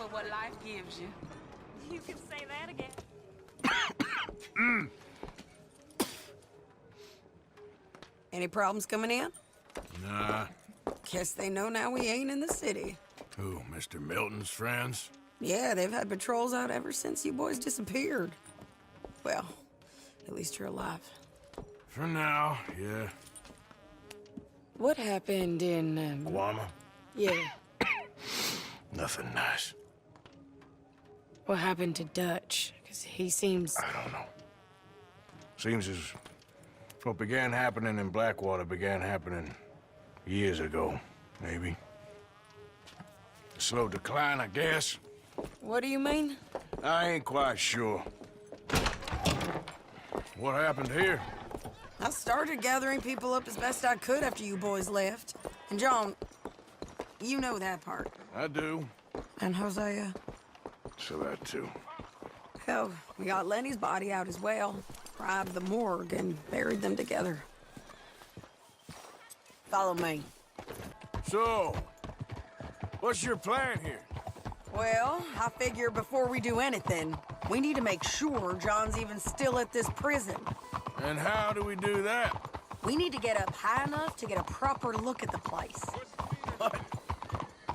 of what life gives you. You can say that again. Any problems coming in? Nah. Guess they know now we ain't in the city. Who, Mr. Milton's friends? Yeah, they've had patrols out ever since you boys disappeared. Well, at least you're alive. For now, yeah. What happened in, Guama? Yeah. Nothing nice. What happened to Dutch? Because he seems... I don't know. Seems as what began happening in Blackwater began happening years ago, maybe. Slow decline, I guess. What do you mean? I ain't quite sure. What happened here? I started gathering people up as best I could after you boys left. And John, you know that part. I do. And Hosea? So that too. Hell, we got Lenny's body out as well. Robbed the morgue and buried them together. Follow me. So, what's your plan here? Well, I figure before we do anything, we need to make sure John's even still at this prison. And how do we do that? We need to get up high enough to get a proper look at the place. What?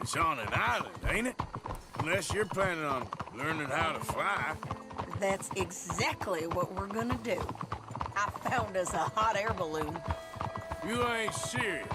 It's on an island, ain't it? Unless you're planning on learning how to fly. That's exactly what we're gonna do. I found us a hot air balloon. You ain't serious.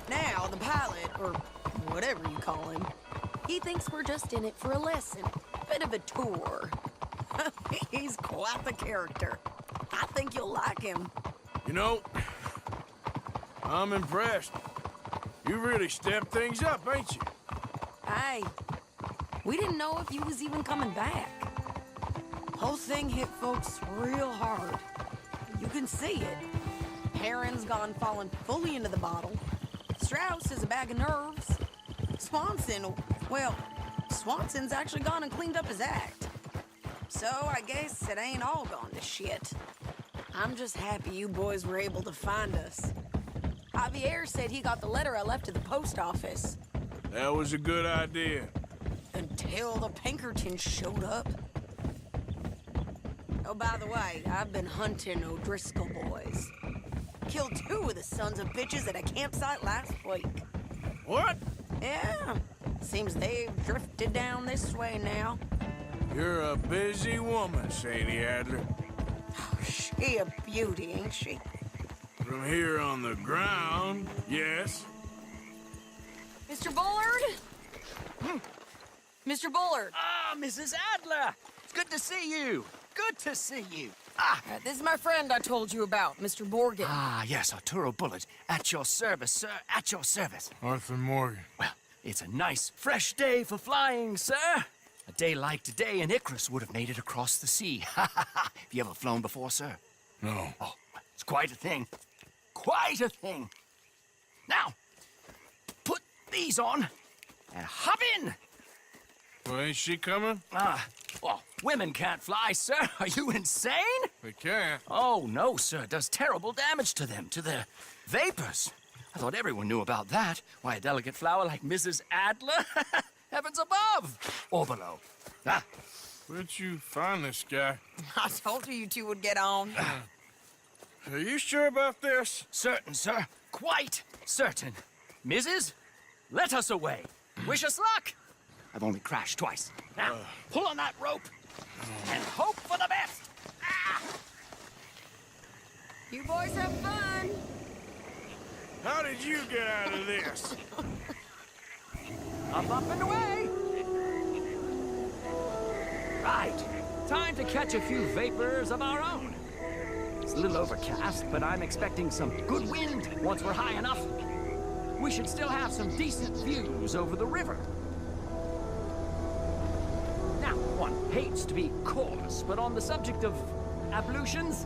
Now, the pilot, or whatever you call him, he thinks we're just in it for a lesson. Bit of a tour. He's quite the character. I think you'll like him. You know, I'm impressed. You really stepped things up, ain't you? Hey, we didn't know if you was even coming back. Whole thing hit folks real hard. You can see it. Perrin's gone falling fully into the bottle. Strauss is a bag of nerves. Swanson's actually gone and cleaned up his act. So I guess it ain't all gone to shit. I'm just happy you boys were able to find us. Javier said he got the letter I left at the post office. That was a good idea. Until the Pinkertons showed up. Oh, by the way, I've been hunting O'Driscoll boys. Killed 2 of the sons of bitches at a campsite last week. What? Yeah, seems they've drifted down this way now. You're a busy woman, Sadie Adler. Oh, she a beauty, ain't she? From here on the ground, yes. Mr. Bullard? Mr. Bullard. Ah, Mrs. Adler! It's good to see you. Good to see you. This is my friend I told you about, Mr. Morgan. Ah, yes, Arturo Bullard. At your service, sir. At your service. Arthur Morgan. Well, it's a nice, fresh day for flying, sir. A day like today, an Icarus would have made it across the sea. Have you ever flown before, sir? No. Oh, it's quite a thing. Quite a thing. Now, put these on and hop in. Well, ain't she coming? Well, women can't fly, sir. Are you insane? They can't. Oh, no, sir. It does terrible damage to them, to their vapors. I thought everyone knew about that. Why, a delicate flower like Mrs. Adler? Heavens above. Or below. Where'd you find this guy? I told you two would get on. Are you sure about this? Certain, sir. Quite certain. Mrs., let us away. Wish us luck. I've only crashed twice. Now, pull on that rope and hope for the best. You boys have fun. How did you get out of this? Up and away. Right. Time to catch a few vapors of our own. It's a little overcast, but I'm expecting some good wind once we're high enough. We should still have some decent views over the river. Now, one hates to be coarse, but on the subject of ablutions,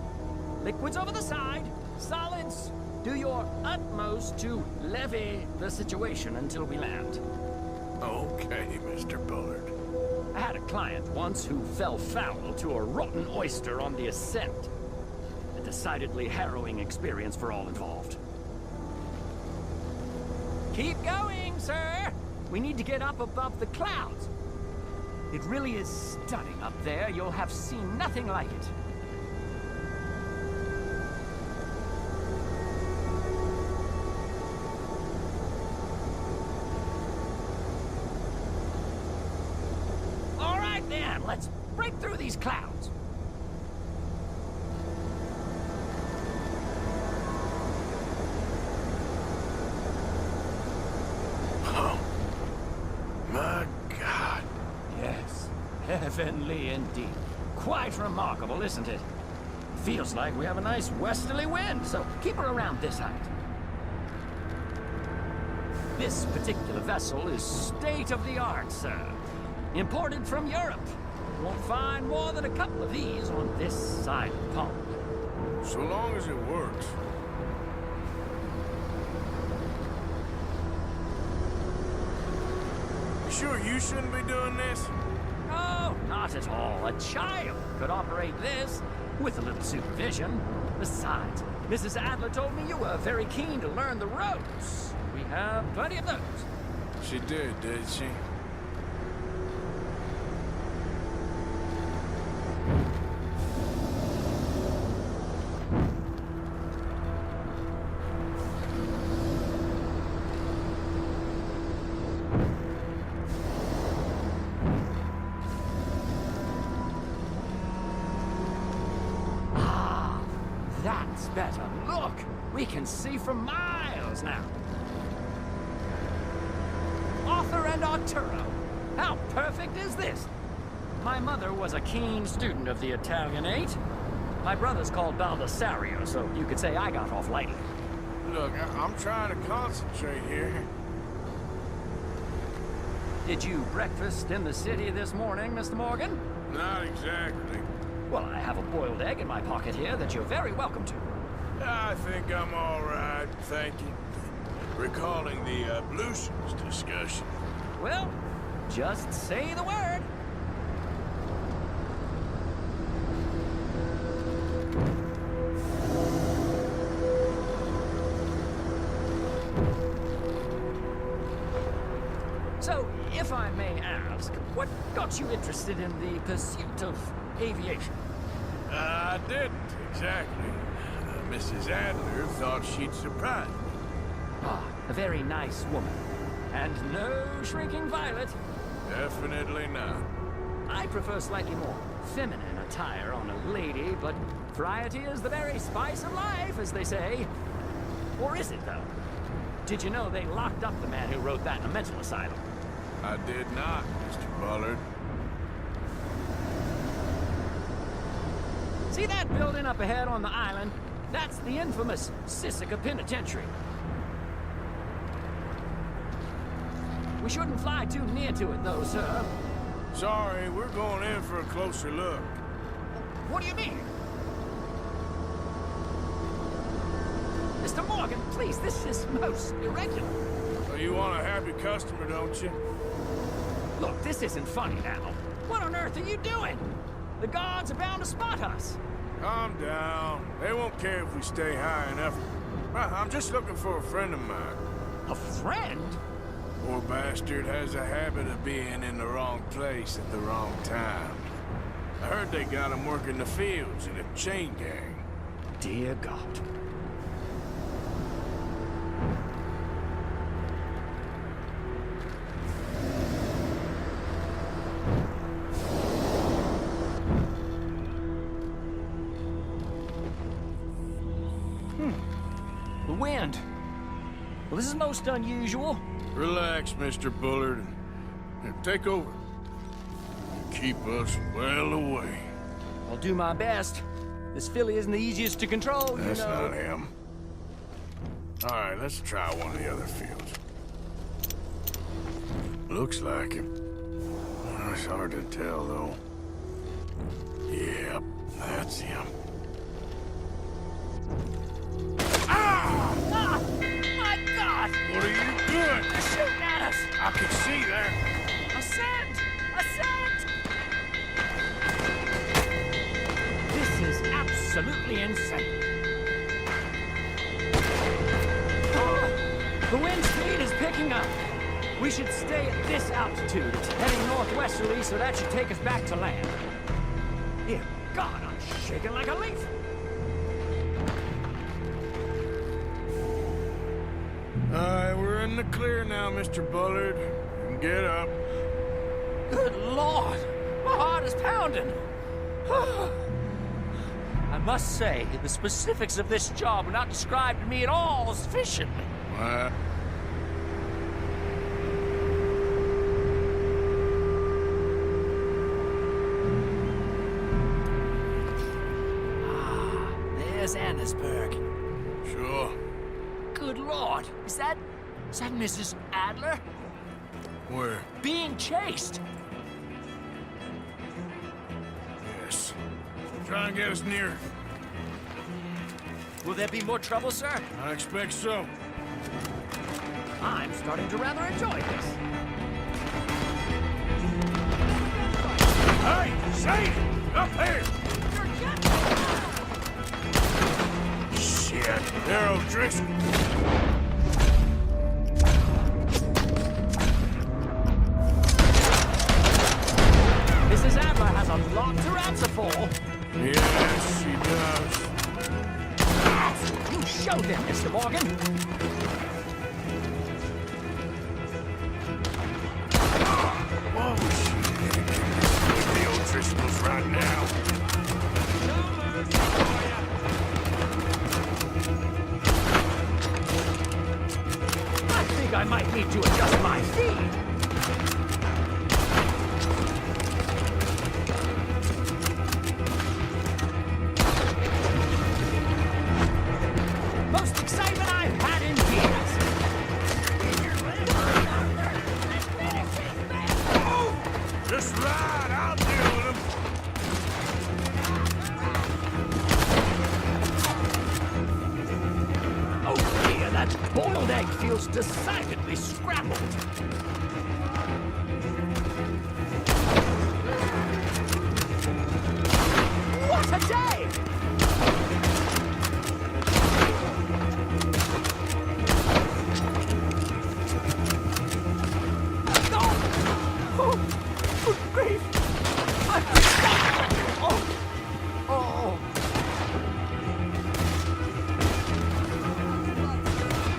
liquids over the side, solids, do your utmost to levy the situation until we land. Okay, Mr. Bullard. I had a client once who fell foul to a rotten oyster on the ascent. A decidedly harrowing experience for all involved. Keep going, sir! We need to get up above the clouds. It really is stunning up there. You'll have seen nothing like it. All right then, let's break through these clouds. My God. Yes, heavenly indeed. Quite remarkable, isn't it? Feels like we have a nice westerly wind, so keep her around this height. This particular vessel is state-of-the-art, sir. Imported from Europe. Won't find more than a couple of these on this side of the pond. So long as it works. Sure you shouldn't be doing this? Oh, not at all. A child could operate this with a little supervision. Besides, Mrs. Adler told me you were very keen to learn the ropes. We have plenty of those. She did she? That's better. Look! We can see for miles now. Arthur and Arturo. How perfect is this? My mother was a keen student of the Italianate. My brother's called Baldessario, so you could say I got off lightly. Look, I'm trying to concentrate here. Did you breakfast in the city this morning, Mr. Morgan? Not exactly. Well, I have a boiled egg in my pocket here that you're very welcome to. I think I'm all right, thank you. Recalling the ablutions discussion. Well, just say the word. So, if I may ask, what got you interested in the pursuit of aviation? I didn't, exactly. Mrs. Adler thought she'd surprise me. Ah, a very nice woman. And no shrinking violet. Definitely not. I prefer slightly more feminine attire on a lady, but variety is the very spice of life, as they say. Or is it, though? Did you know they locked up the man who wrote that in a mental asylum? I did not, Mr. Bullard. See that building up ahead on the island? That's the infamous Sisika Penitentiary. We shouldn't fly too near to it, though, sir. Sorry, we're going in for a closer look. What do you mean? Mr. Morgan, please, this is most irregular. Well, you want a happy customer, don't you? Look, this isn't funny now. What on earth are you doing? The guards are bound to spot us. Calm down. They won't care if we stay high enough. I'm just looking for a friend of mine. A friend? Poor bastard has a habit of being in the wrong place at the wrong time. I heard they got him working the fields in a chain gang. Dear God. The wind. Well, this is most unusual. Relax, Mr. Bullard. Here, take over. Keep us well away. I'll do my best. This filly isn't the easiest to control, you know. That's not him. All right, let's try one of the other fields. Looks like him. It's hard to tell, though. Yep, that's him. Ah! My God! What are you doing? They're shooting at us! I can see that. Ascend! Ascend! This is absolutely insane. Oh, the wind speed is picking up. We should stay at this altitude. It's heading northwesterly, so that should take us back to land. Dear God, I'm shaking like a leaf. Alright, we're in the clear now, Mr. Bullard. You can get up. Good Lord! My heart is pounding! I must say, the specifics of this job were not described to me at all sufficiently. What? There's Annesburg. Sure. Good Lord! Is that Mrs. Adler? Where? Being chased! Yes. Try and get us near. Will there be more trouble, sir? I expect so. I'm starting to rather enjoy this. Hey! Shane! Up here! Shit! There, O'Driscoll. Mrs. Adler has a lot to answer for. Yes, she does. You show them, Mr. Morgan. Whoa, shit. The O'Driscolls right now. I think I might need to adjust my feed. Most excitement I've had in years. Just ride, I'll deal with them. Oh dear, that boiled egg feels decidedly scrambled. What a day! Oh, good grief! Oh.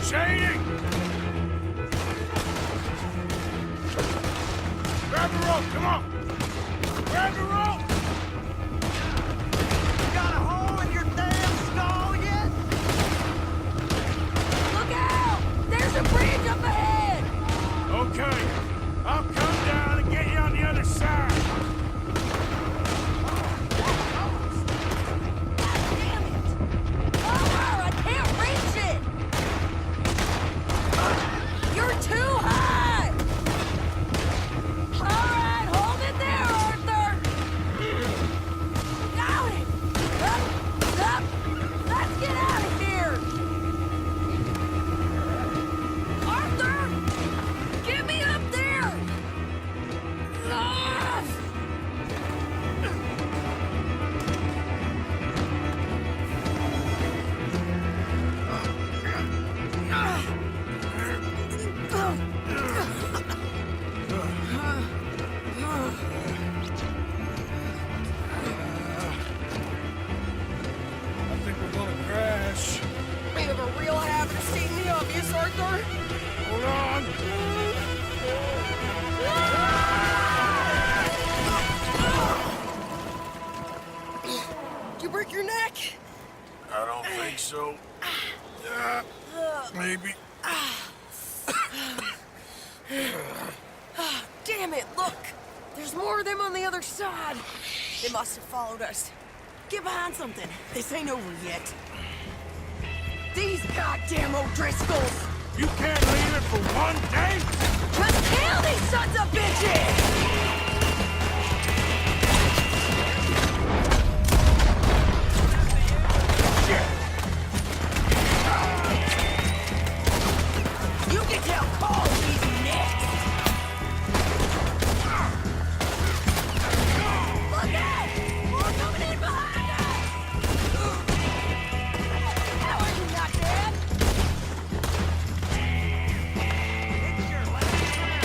Shading! Grab the rope, come on! Grab the rope! Got a hole in your damn skull yet? Look out! There's a bridge up ahead! Okay, I'll come down and get you on the other side. Damn it! Oh, I can't reach it! You're too high! All right, hold it there, Arthur! Got it! Up! Let's get out of here! Arthur! Get me up there! Ah! I think we're gonna crash. We have a real habit of stating the obvious, Arthur. Hold on. Did you break your neck? I don't think so. Maybe. Damn it, look! There's more of them on the other side. They must have followed us. Get behind something. This ain't over yet. These goddamn O'Driscolls! You can't leave it for one day? Just kill these sons of bitches! You can tell Cole he's next! Look out! More coming in behind us! How are you not dead? It's your last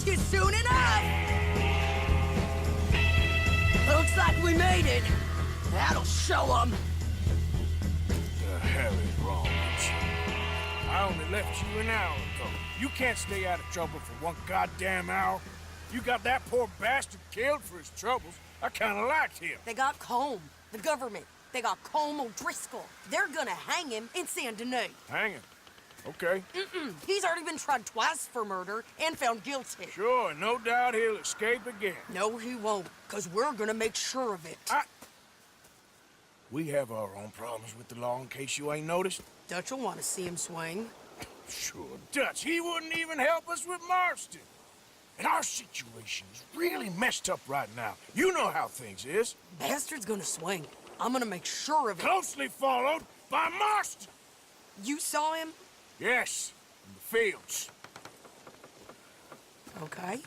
get you soon enough! Looks like we made it. That'll show them. The hell is wrong with you? I only left you an hour ago. You can't stay out of trouble for one goddamn hour. You got that poor bastard killed for his troubles. I kinda liked him. They got Combe, the government. They got Combe O'Driscoll. They're gonna hang him in Saint Denis. Hang him. Okay. He's already been tried twice for murder and found guilty. Sure, no doubt he'll escape again. No, he won't, because we're gonna make sure of it. We have our own problems with the law, in case you ain't noticed. Dutch will want to see him swing. Sure, Dutch, he wouldn't even help us with Marston. And our situation is really messed up right now. You know how things is. Bastard's gonna swing. I'm gonna make sure of it. Closely followed by Marston. You saw him? Yes, in the fields. Okay.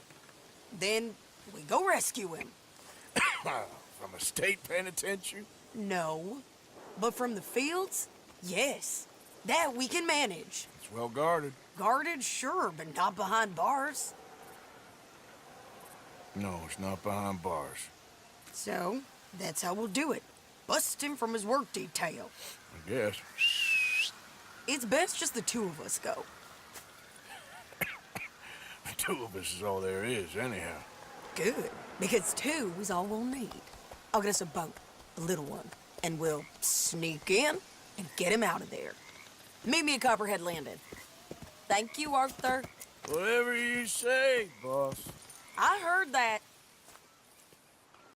Then we go rescue him. From a state penitentiary? No. But from the fields? Yes. That we can manage. It's well guarded. Guarded, sure, but not behind bars. No, it's not behind bars. So, that's how we'll do it. Bust him from his work detail. I guess. It's best just the two of us go. The two of us is all there is, anyhow. Good, because two is all we'll need. I'll get us a boat, a little one, and we'll sneak in and get him out of there. Meet me at Copperhead Landing. Thank you, Arthur. Whatever you say, boss. I heard that.